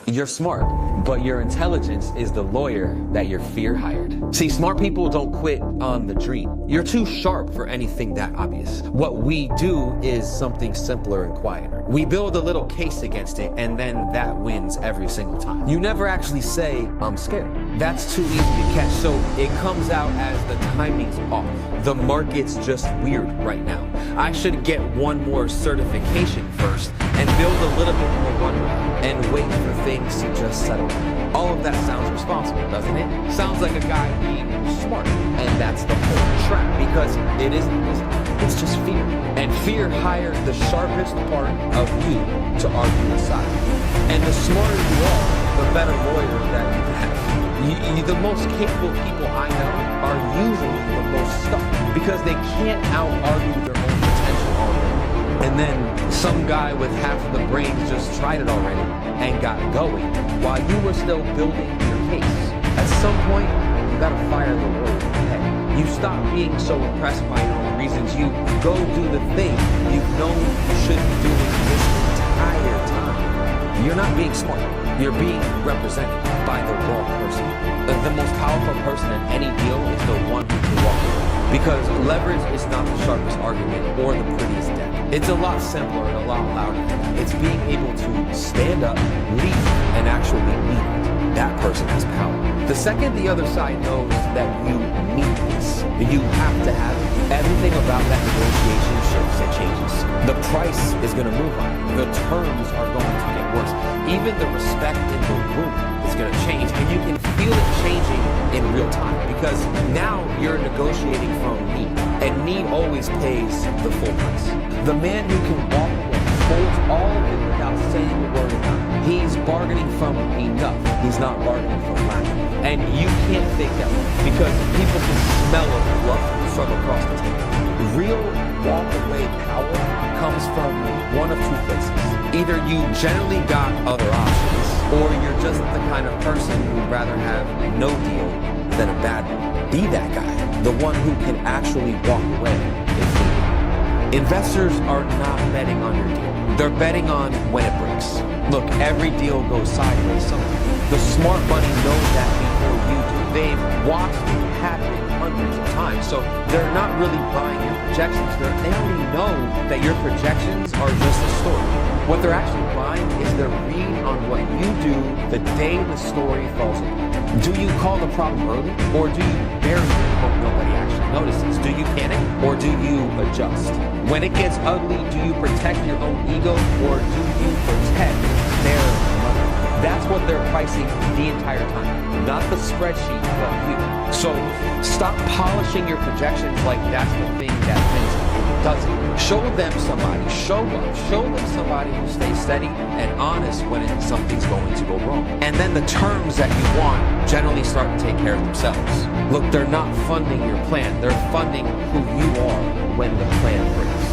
You're smart, but your intelligence is the lawyer that your fear hired. See, smart people don't quit on the dream. You're too sharp for anything that obvious. What we do is something simpler and quieter. We build a little case against it, and then that wins every single time. You never actually say, I'm scared. That's too easy to catch, so it comes out as the timing's off. The market's just weird right now. I should get one more certification first and build a little bit more runway and wait for things to just settle down. All of that sounds responsible, doesn't it? Sounds like a guy being smart, and that's the whole trap, because it isn't wisdom. It's just fear. And fear hired the sharpest part of you to argue the side. And the smarter you are, the better lawyer that you have. The most capable people I know are usually the most stuck because they can't out-argue their own potential already. And then some guy with half of the brains just tried it already and got going while you were still building your case. At some point, you gotta fire the lawyer in the head. You stop being so impressed by your own reasons. You go do the thing you've known you should be doing this entire time. You're not being smart. You're being represented by the wrong person. The most powerful person in any deal is the one who can walk away. Because leverage is not the sharpest argument or the prettiest deck. It's a lot simpler and a lot louder. It's being able to stand up, lead, and actually lead it. That person has power. The second the other side knows that you need this, you have to have it. Everything about that negotiation shifts and changes. The price is going to move on. The terms are going to get worse. Even the respect in the room is going to change, and you can feel it changing in real time because now you're negotiating from need, and need always pays the full price. The man who can walk away holds all of it without saying a word about it. He's bargaining from enough. He's not bargaining from lack. And you can't fake that because people can smell a bluff from across the table. Real walk-away power comes from one of two places. Either you generally got other options, or you're just the kind of person who'd rather have no deal than a bad one. Be that guy, the one who can actually walk away if needed. Investors are not betting on your deal. They're betting on when it breaks. Look, every deal goes sideways somewhere. The smart money knows that before you do. They've watched it happen hundreds of times, so they're not really buying your projections. They already know that your projections are just a story. What they're actually buying is their read on what you do the day the story falls apart. Do you call the problem early, or do you bury it and hope nobody actually notices? Do you panic, or do you adjust? When it gets ugly, do you protect your own ego, or do you protect their money? That's what they're pricing the entire time. Not the spreadsheet, but you. So stop polishing your projections like that's the thing that wins. It doesn't. Show them somebody. Show them somebody who stays steady and honest when something's going to go wrong. And then the terms that you want generally start to take care of themselves. Look, they're not funding your plan. They're funding who you are when the plan breaks.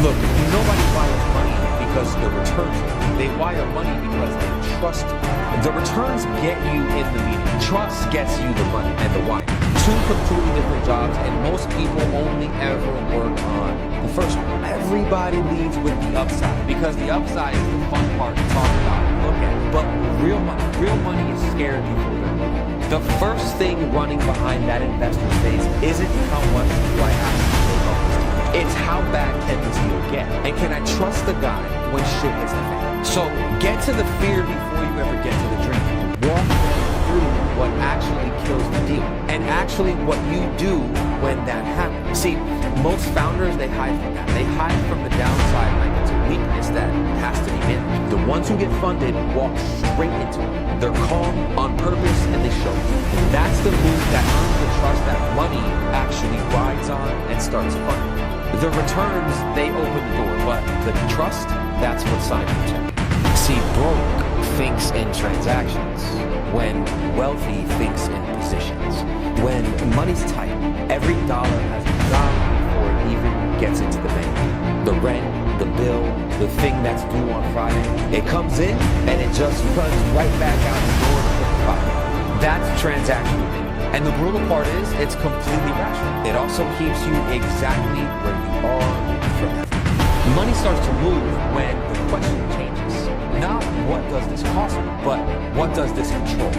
Look, nobody wires money because the returns. They wire money because they trust you. The returns get you in the meeting. Trust gets you the money and the wire. Two completely different jobs, and most people only ever work on the first one. Everybody leads with the upside because the upside is the fun part to talk about and look at. But real money is scared before they're ready. The first thing running behind that investor's face isn't how much do I have to take on this deal. It's how bad can this deal get? And can I trust the guy when shit hits the fan? So get to the fear before you ever get to the dream. Walk them through what actually kills the deal and actually what you do when that happens. See, most founders, they hide from that. They hide from the downside like it's a weakness that has to be managed. The ones who get funded walk straight into it. They're calm on purpose and they show it. And that's the move that earns the trust that money actually rides on and starts funding. The returns, they open the door, but the trust, that's what signs the check. See, broke thinks in transactions, when wealthy thinks in positions. When money's tight, every dollar has a job before it even gets into the bank. The rent, the bill, the thing that's due on Friday, it comes in and it just runs right back out the door to the pocket. That's transaction thing. And the brutal part is, it's completely rational. It also keeps you exactly where you are forever. Money starts to move when the question changes. Not what does this cost me, but what does this control?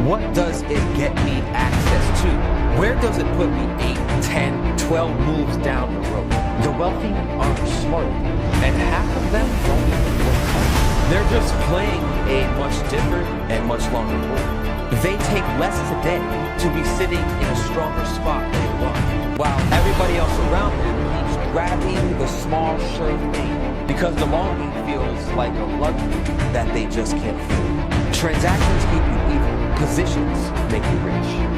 What does it get me access to? Where does it put me 8, 10, 12 moves down the road? The wealthy aren't smart, and half of them don't even work hard. They're just playing a much different and much longer role. They take less today to be sitting in a stronger spot later on, while everybody else around them keeps grabbing the small, sure thing because the longing feels like a luxury that they just can't feel. Transactions keep you evil. Positions make you rich.